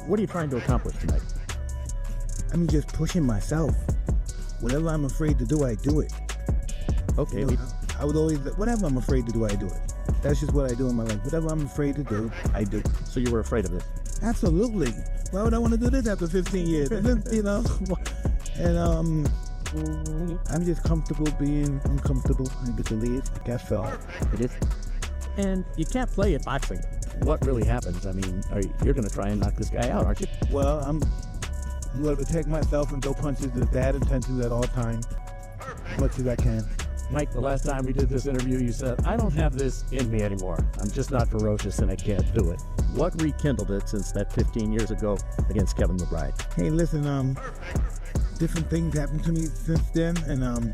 What are you trying to accomplish tonight? I'm just pushing myself. Whatever I'm afraid to do, I do it. Okay. I would always, whatever I'm afraid to do, I do it. That's just what I do in my life. Whatever I'm afraid to do, I do. So you were afraid of this? Absolutely. Why would I want to do this after 15 years? You know? And I'm just comfortable being uncomfortable. I believe. That's all. It is. And you can't play at boxing. What really happens? I mean, you're going to try and knock this guy out, aren't you? Well, I'm going to protect myself and throw punches with bad intentions at all times, as much as I can. Mike, the last time we did this interview, you said, I don't have this in me anymore. I'm just not ferocious and I can't do it. What rekindled it since that 15 years ago against Kevin McBride? Hey, listen, different things happened to me since then, and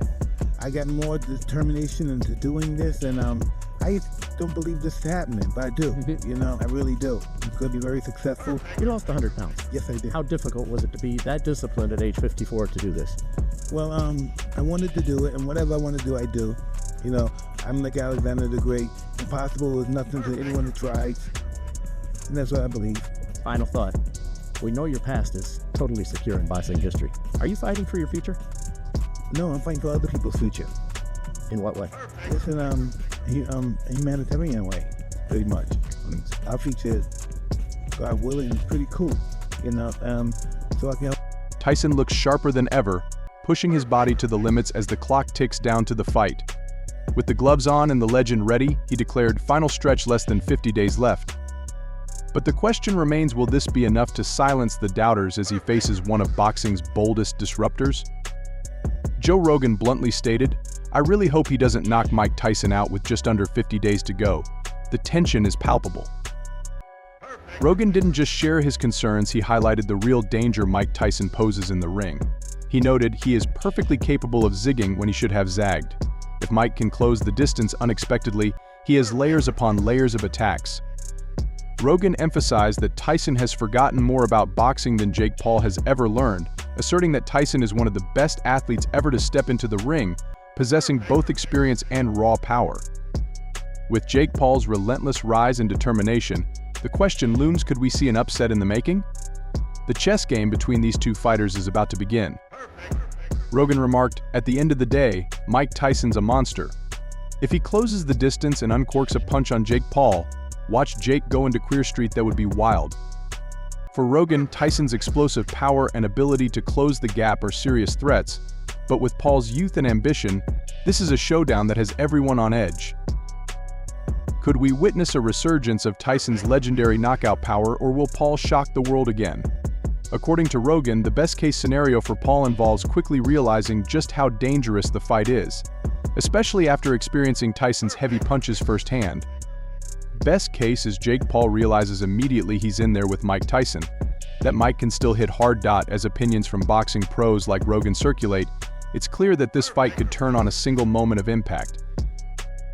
I got more determination into doing this, and I don't believe this is happening, but I do. You know, I really do. It's going to be very successful. You lost 100 pounds. Yes, I did. How difficult was it to be that disciplined at age 54 to do this? Well, I wanted to do it, and whatever I want to do, I do. You know, I'm like Alexander the Great. Impossible is nothing to anyone who tries, and that's what I believe. Final thought. We know your past is totally secure in boxing history. Are you fighting for your future? No, I'm fighting for other people's future. In what way? It's in a humanitarian way, pretty much. Our future, God willing, is pretty cool. You know, so I can help. Tyson looks sharper than ever, pushing his body to the limits as the clock ticks down to the fight. With the gloves on and the legend ready, he declared final stretch less than 50 days left. But the question remains, will this be enough to silence the doubters as he faces one of boxing's boldest disruptors? Joe Rogan bluntly stated, I really hope he doesn't knock Mike Tyson out with just under 50 days to go. The tension is palpable. Rogan didn't just share his concerns, he highlighted the real danger Mike Tyson poses in the ring. He noted he is perfectly capable of zigging when he should have zagged. If Mike can close the distance unexpectedly, he has layers upon layers of attacks. Rogan emphasized that Tyson has forgotten more about boxing than JakePaul has ever learned, asserting that Tyson is one of the best athletes ever to step into the ring, possessing both experience and raw power. With JakePaul's relentless rise and determination, the question looms, could we see an upset in the making? The chess game between these two fighters is about to begin. Rogan remarked, at the end of the day, Mike Tyson's a monster. If he closes the distance and uncorks a punch on JakePaul, watch Jake go into Queer Street, that would be wild. For Rogan, Tyson's explosive power and ability to close the gap are serious threats, but with Paul's youth and ambition, this is a showdown that has everyone on edge. Could we witness a resurgence of Tyson's legendary knockout power, or will Paul shock the world again? According to Rogan, the best-case scenario for Paul involves quickly realizing just how dangerous the fight is, especially after experiencing Tyson's heavy punches firsthand. Best case is JakePaul realizes immediately he's in there with Mike Tyson, that Mike can still hit hard. As opinions from boxing pros like Rogan circulate, it's clear that this fight could turn on a single moment of impact.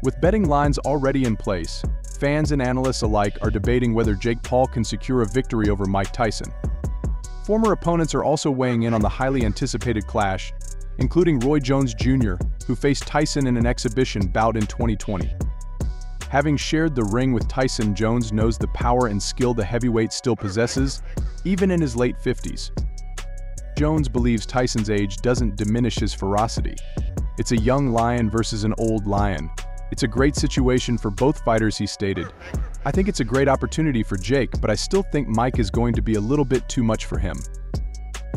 With betting lines already in place, fans and analysts alike are debating whether JakePaul can secure a victory over Mike Tyson. Former opponents are also weighing in on the highly anticipated clash, including Roy Jones Jr., who faced Tyson in an exhibition bout in 2020. Having shared the ring with Tyson, Jones knows the power and skill the heavyweight still possesses, even in his late 50s. Jones believes Tyson's age doesn't diminish his ferocity. It's a young lion versus an old lion. It's a great situation for both fighters, he stated. I think it's a great opportunity for Jake, but I still think Mike is going to be a little bit too much for him.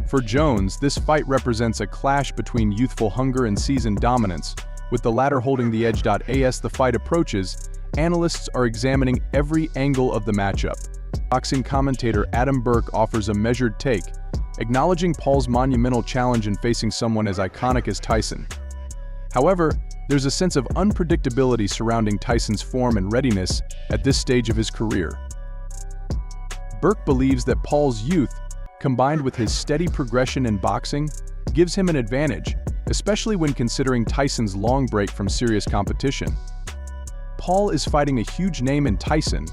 For Jones, this fight represents a clash between youthful hunger and seasoned dominance, with the latter holding the edge. As the fight approaches, analysts are examining every angle of the matchup. Boxing commentator Adam Burke offers a measured take, acknowledging Paul's monumental challenge in facing someone as iconic as Tyson. However, there's a sense of unpredictability surrounding Tyson's form and readiness at this stage of his career. Burke believes that Paul's youth, combined with his steady progression in boxing, gives him an advantage, especially when considering Tyson's long break from serious competition. Paul is fighting a huge name in Tyson,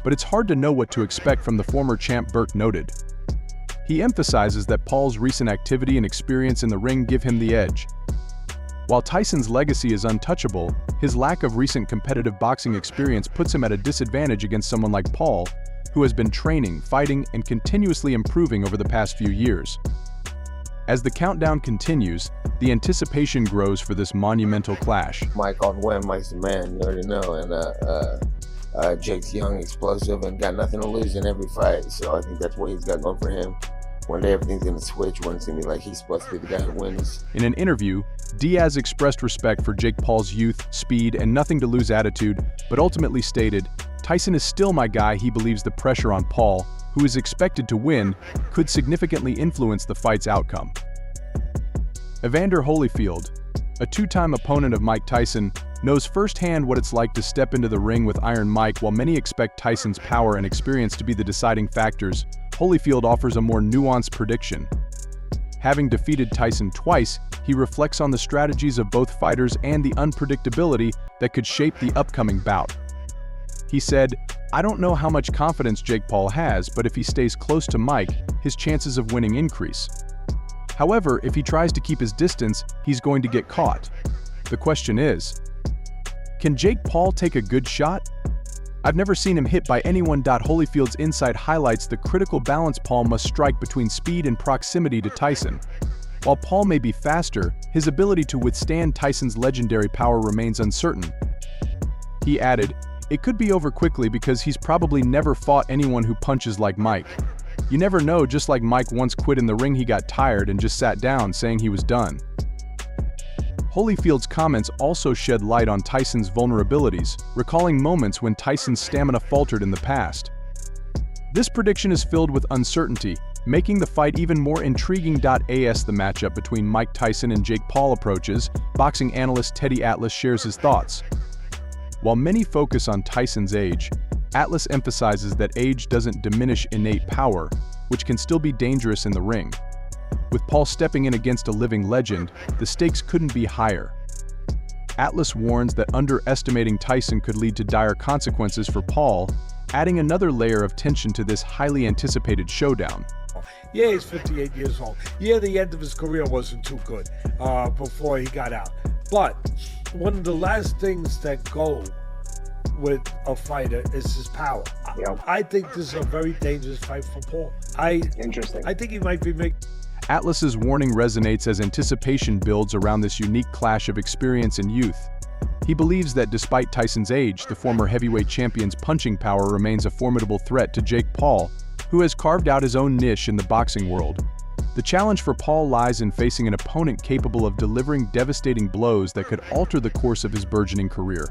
but it's hard to know what to expect from the former champ, Burke noted. He emphasizes that Paul's recent activity and experience in the ring give him the edge. While Tyson's legacy is untouchable, his lack of recent competitive boxing experience puts him at a disadvantage against someone like Paul, who has been training, fighting, and continuously improving over the past few years. As the countdown continues, the anticipation grows for this monumental clash. Mike on win, Mike's the man, you already know, and Jake's young, explosive, and got nothing to lose in every fight, so I think that's what he's got going for him. One day everything's gonna switch, one it's gonna be like he's supposed to be the guy who wins. In an interview, Diaz expressed respect for Jake Paul's youth, speed, and nothing-to-lose attitude, but ultimately stated, "Tyson is still my guy." He believes the pressure on Paul, who is expected to win, could significantly influence the fight's outcome. Evander Holyfield, a two-time opponent of Mike Tyson, knows firsthand what it's like to step into the ring with Iron Mike. While many expect Tyson's power and experience to be the deciding factors, Holyfield offers a more nuanced prediction. Having defeated Tyson twice, he reflects on the strategies of both fighters and the unpredictability that could shape the upcoming bout. He said, "I don't know how much confidence Jake Paul has, but if he stays close to Mike, his chances of winning increase. However, if he tries to keep his distance, he's going to get caught." The question is, can Jake Paul take a good shot? "I've never seen him hit by anyone." Holyfield's insight highlights the critical balance Paul must strike between speed and proximity to Tyson. While Paul may be faster, his ability to withstand Tyson's legendary power remains uncertain. He added, "It could be over quickly because he's probably never fought anyone who punches like Mike. You never know, just like Mike once quit in the ring. He got tired and just sat down, saying he was done." Holyfield's comments also shed light on Tyson's vulnerabilities, recalling moments when Tyson's stamina faltered in the past. This prediction is filled with uncertainty, making the fight even more intriguing. As the matchup between Mike Tyson and Jake Paul approaches, boxing analyst Teddy Atlas shares his thoughts. While many focus on Tyson's age, Atlas emphasizes that age doesn't diminish innate power, which can still be dangerous in the ring. With Paul stepping in against a living legend, the stakes couldn't be higher. Atlas warns that underestimating Tyson could lead to dire consequences for Paul, adding another layer of tension to this highly anticipated showdown. Yeah, he's 58 years old. Yeah, the end of his career wasn't too good before he got out. But one of the last things that go with a fighter is his power. Yep. I think this is a very dangerous fight for Paul. Interesting. I think he might be making... Atlas's warning resonates as anticipation builds around this unique clash of experience and youth. He believes that despite Tyson's age, the former heavyweight champion's punching power remains a formidable threat to Jake Paul, who has carved out his own niche in the boxing world. The challenge for Paul lies in facing an opponent capable of delivering devastating blows that could alter the course of his burgeoning career.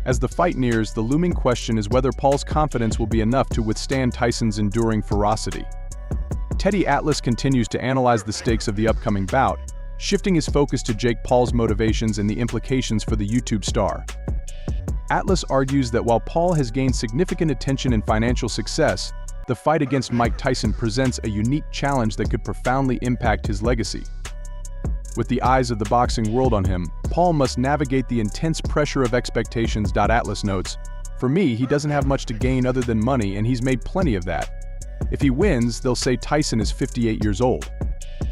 As the fight nears, the looming question is whether Paul's confidence will be enough to withstand Tyson's enduring ferocity. Teddy Atlas continues to analyze the stakes of the upcoming bout, shifting his focus to Jake Paul's motivations and the implications for the YouTube star. Atlas argues that while Paul has gained significant attention and financial success, the fight against Mike Tyson presents a unique challenge that could profoundly impact his legacy. With the eyes of the boxing world on him, Paul must navigate the intense pressure of expectations. Atlas notes, "For me, he doesn't have much to gain other than money, and he's made plenty of that. If he wins, they'll say Tyson is 58 years old.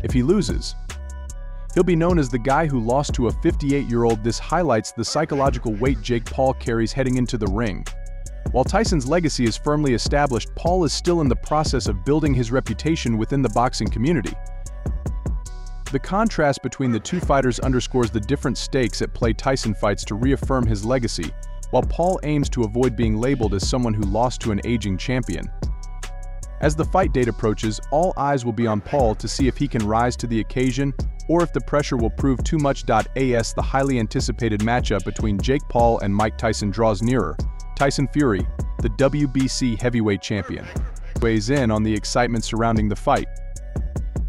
If he loses, he'll be known as the guy who lost to a 58-year-old. This highlights the psychological weight Jake Paul carries heading into the ring. While Tyson's legacy is firmly established, Paul is still in the process of building his reputation within the boxing community. The contrast between the two fighters underscores the different stakes at play. Tyson fights to reaffirm his legacy, while Paul aims to avoid being labeled as someone who lost to an aging champion. As the fight date approaches, all eyes will be on Paul to see if he can rise to the occasion or if the pressure will prove too much. As the highly anticipated matchup between Jake Paul and Mike Tyson draws nearer, Tyson Fury, the WBC heavyweight champion, weighs in on the excitement surrounding the fight.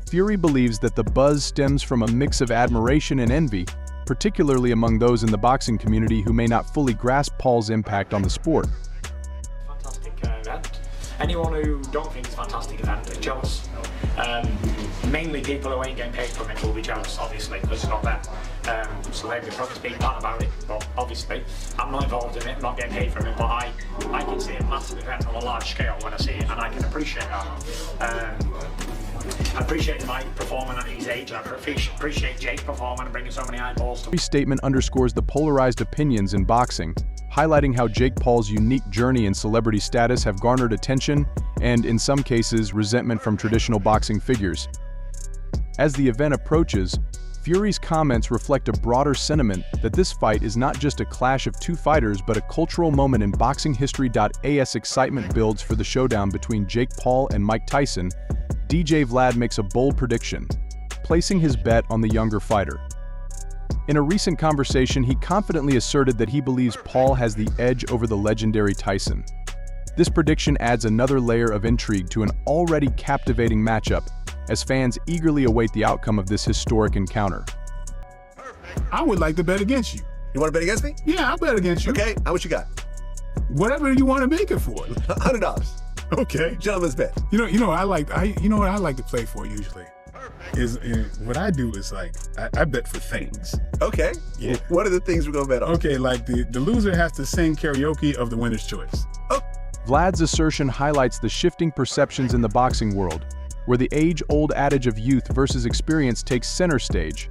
Fury believes that the buzz stems from a mix of admiration and envy, particularly among those in the boxing community who may not fully grasp Paul's impact on the sport. Fantastic event. Anyone who don't think it's a fantastic event is jealous. Mainly people who ain't getting paid from it will be jealous, obviously, because it's not them. So they'd be probably speaking bad about it, but obviously I'm not involved in it, I'm not getting paid from it, but I can see a massive event on a large scale when I see it, and I can appreciate that. I appreciate Mike performing at his age, and I appreciate Jake performing and bringing so many eyeballs to Fury's statement underscores the polarized opinions in boxing, highlighting how Jake Paul's unique journey and celebrity status have garnered attention and, in some cases, resentment from traditional boxing figures. As the event approaches, Fury's comments reflect a broader sentiment that this fight is not just a clash of two fighters but a cultural moment in boxing history. As excitement builds for the showdown between Jake Paul and Mike Tyson, DJ Vlad makes a bold prediction, placing his bet on the younger fighter. In a recent conversation, he confidently asserted that he believes Paul has the edge over the legendary Tyson. This prediction adds another layer of intrigue to an already captivating matchup, as fans eagerly await the outcome of this historic encounter. I would like to bet against you. You want to bet against me? Yeah, I'll bet against you. Okay, how much you got? Whatever you want to make it for. $100. Okay. Gentlemen's bet. You know what I like to play for usually. Is what I do is like I bet for things. Okay. Yeah. What are the things we're gonna bet on? Okay, like the loser has to sing karaoke of the winner's choice. Oh. Vlad's assertion highlights the shifting perceptions in the boxing world, where the age-old adage of youth versus experience takes center stage.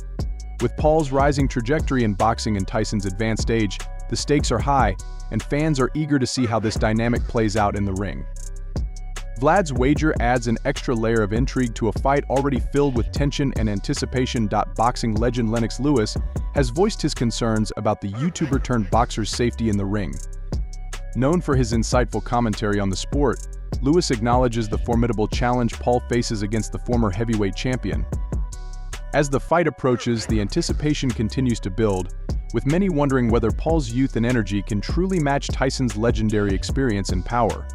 With Paul's rising trajectory in boxing and Tyson's advanced age, the stakes are high, and fans are eager to see how this dynamic plays out in the ring. Vlad's wager adds an extra layer of intrigue to a fight already filled with tension and anticipation. Boxing legend Lennox Lewis has voiced his concerns about the YouTuber-turned-boxer's safety in the ring. Known for his insightful commentary on the sport, Lewis acknowledges the formidable challenge Paul faces against the former heavyweight champion. As the fight approaches, the anticipation continues to build, with many wondering whether Paul's youth and energy can truly match Tyson's legendary experience and power.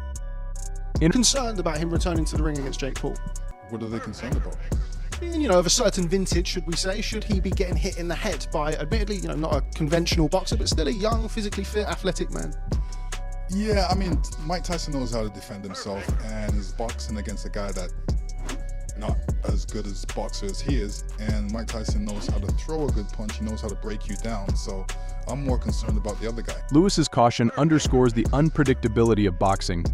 Concerned about him returning to the ring against Jake Paul. What are they concerned about? You know, of a certain vintage, should we say? Should he be getting hit in the head by, admittedly, you know, not a conventional boxer, but still a young, physically fit, athletic man? Yeah, I mean, Mike Tyson knows how to defend himself, and he's boxing against a guy that not as good as boxer as he is, and Mike Tyson knows how to throw a good punch, he knows how to break you down, so I'm more concerned about the other guy. Lewis's caution underscores the unpredictability of boxing,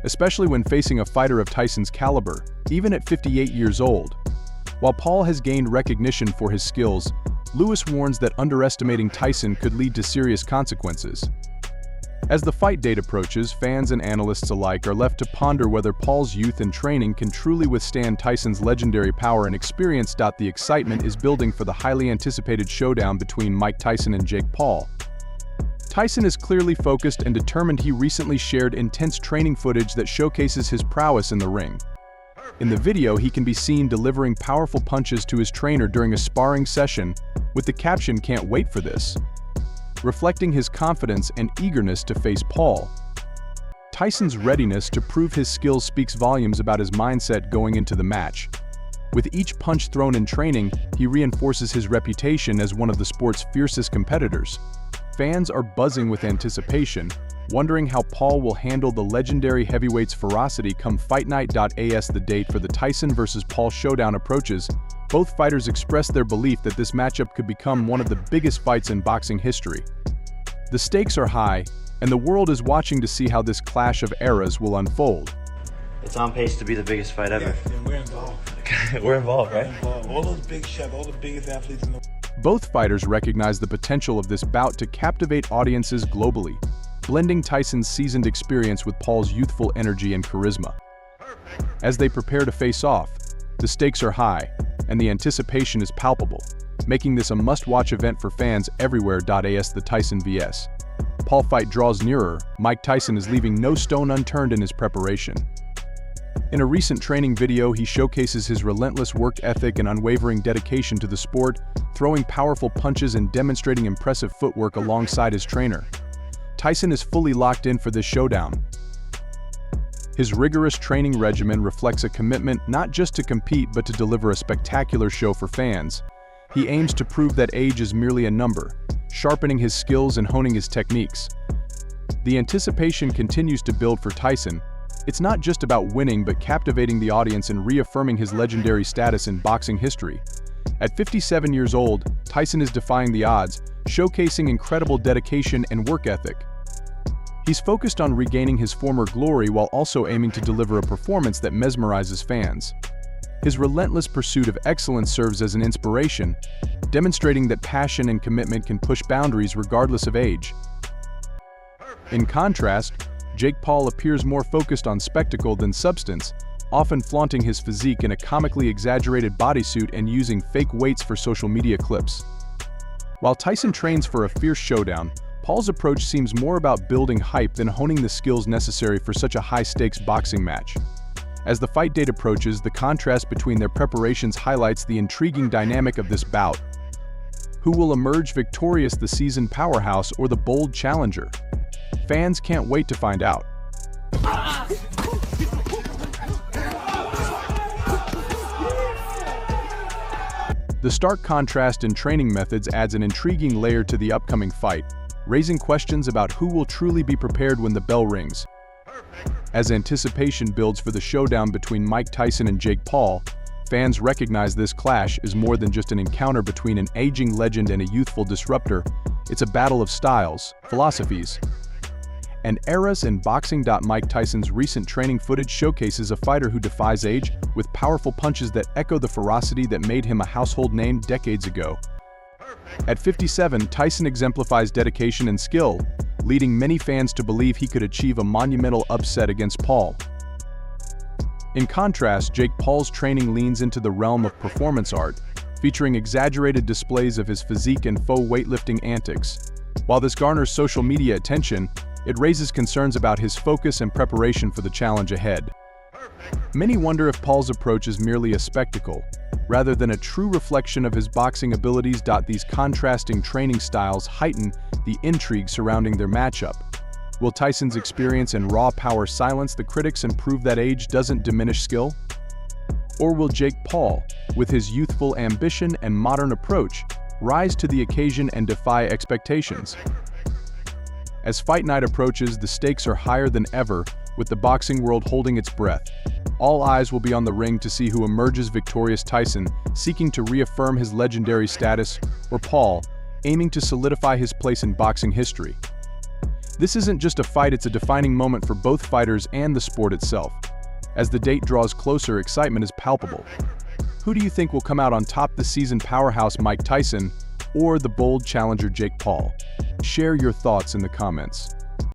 especially when facing a fighter of Tyson's caliber, even at 58 years old. While Paul has gained recognition for his skills, Lewis warns that underestimating Tyson could lead to serious consequences. As the fight date approaches, fans and analysts alike are left to ponder whether Paul's youth and training can truly withstand Tyson's legendary power and experience. The excitement is building for the highly anticipated showdown between Mike Tyson and Jake Paul. Tyson is clearly focused and determined. He recently shared intense training footage that showcases his prowess in the ring. In the video, he can be seen delivering powerful punches to his trainer during a sparring session, with the caption "Can't wait for this," reflecting his confidence and eagerness to face Paul. Tyson's readiness to prove his skills speaks volumes about his mindset going into the match. With each punch thrown in training, he reinforces his reputation as one of the sport's fiercest competitors. Fans are buzzing with anticipation, wondering how Paul will handle the legendary heavyweight's ferocity come fight night. As the date for the Tyson vs. Paul showdown approaches, both fighters express their belief that this matchup could become one of the biggest fights in boxing history. The stakes are high, and the world is watching to see how this clash of eras will unfold. It's on pace to be the biggest fight ever. Yeah, and we're involved. We're involved, right? All those big shots, all the biggest athletes in the world. Both fighters recognize the potential of this bout to captivate audiences globally, blending Tyson's seasoned experience with Paul's youthful energy and charisma. As they prepare to face off, the stakes are high, and the anticipation is palpable, making this a must-watch event for fans everywhere. As the Tyson vs. Paul fight draws nearer, Mike Tyson is leaving no stone unturned in his preparation. In a recent training video, he showcases his relentless work ethic and unwavering dedication to the sport, throwing powerful punches and demonstrating impressive footwork alongside his trainer. Tyson is fully locked in for this showdown. His rigorous training regimen reflects a commitment not just to compete but to deliver a spectacular show for fans. He aims to prove that age is merely a number, sharpening his skills and honing his techniques. The anticipation continues to build for Tyson. It's not just about winning but captivating the audience and reaffirming his legendary status in boxing history. At 57 years old, Tyson is defying the odds, showcasing incredible dedication and work ethic. He's focused on regaining his former glory while also aiming to deliver a performance that mesmerizes fans. His relentless pursuit of excellence serves as an inspiration, demonstrating that passion and commitment can push boundaries regardless of age. In contrast, Jake Paul appears more focused on spectacle than substance, often flaunting his physique in a comically exaggerated bodysuit and using fake weights for social media clips. While Tyson trains for a fierce showdown, Paul's approach seems more about building hype than honing the skills necessary for such a high-stakes boxing match. As the fight date approaches, the contrast between their preparations highlights the intriguing dynamic of this bout. Who will emerge victorious, the seasoned powerhouse or the bold challenger? Fans can't wait to find out. The stark contrast in training methods adds an intriguing layer to the upcoming fight, raising questions about who will truly be prepared when the bell rings. As anticipation builds for the showdown between Mike Tyson and Jake Paul, fans recognize this clash is more than just an encounter between an aging legend and a youthful disruptor. It's a battle of styles, philosophies, and eras in boxing. Mike Tyson's recent training footage showcases a fighter who defies age, with powerful punches that echo the ferocity that made him a household name decades ago. At 57, Tyson exemplifies dedication and skill, leading many fans to believe he could achieve a monumental upset against Paul. In contrast, Jake Paul's training leans into the realm of performance art, featuring exaggerated displays of his physique and faux weightlifting antics. While this garners social media attention, it raises concerns about his focus and preparation for the challenge ahead. Many wonder if Paul's approach is merely a spectacle, rather than a true reflection of his boxing abilities. These contrasting training styles heighten the intrigue surrounding their matchup. Will Tyson's experience and raw power silence the critics and prove that age doesn't diminish skill? Or will Jake Paul, with his youthful ambition and modern approach, rise to the occasion and defy expectations? As fight night approaches, the stakes are higher than ever, with the boxing world holding its breath. All eyes will be on the ring to see who emerges victorious: Tyson, seeking to reaffirm his legendary status, or Paul, aiming to solidify his place in boxing history. This isn't just a fight, it's a defining moment for both fighters and the sport itself. As the date draws closer, excitement is palpable. Who do you think will come out on top, the seasoned powerhouse Mike Tyson or the bold challenger Jake Paul? Share your thoughts in the comments.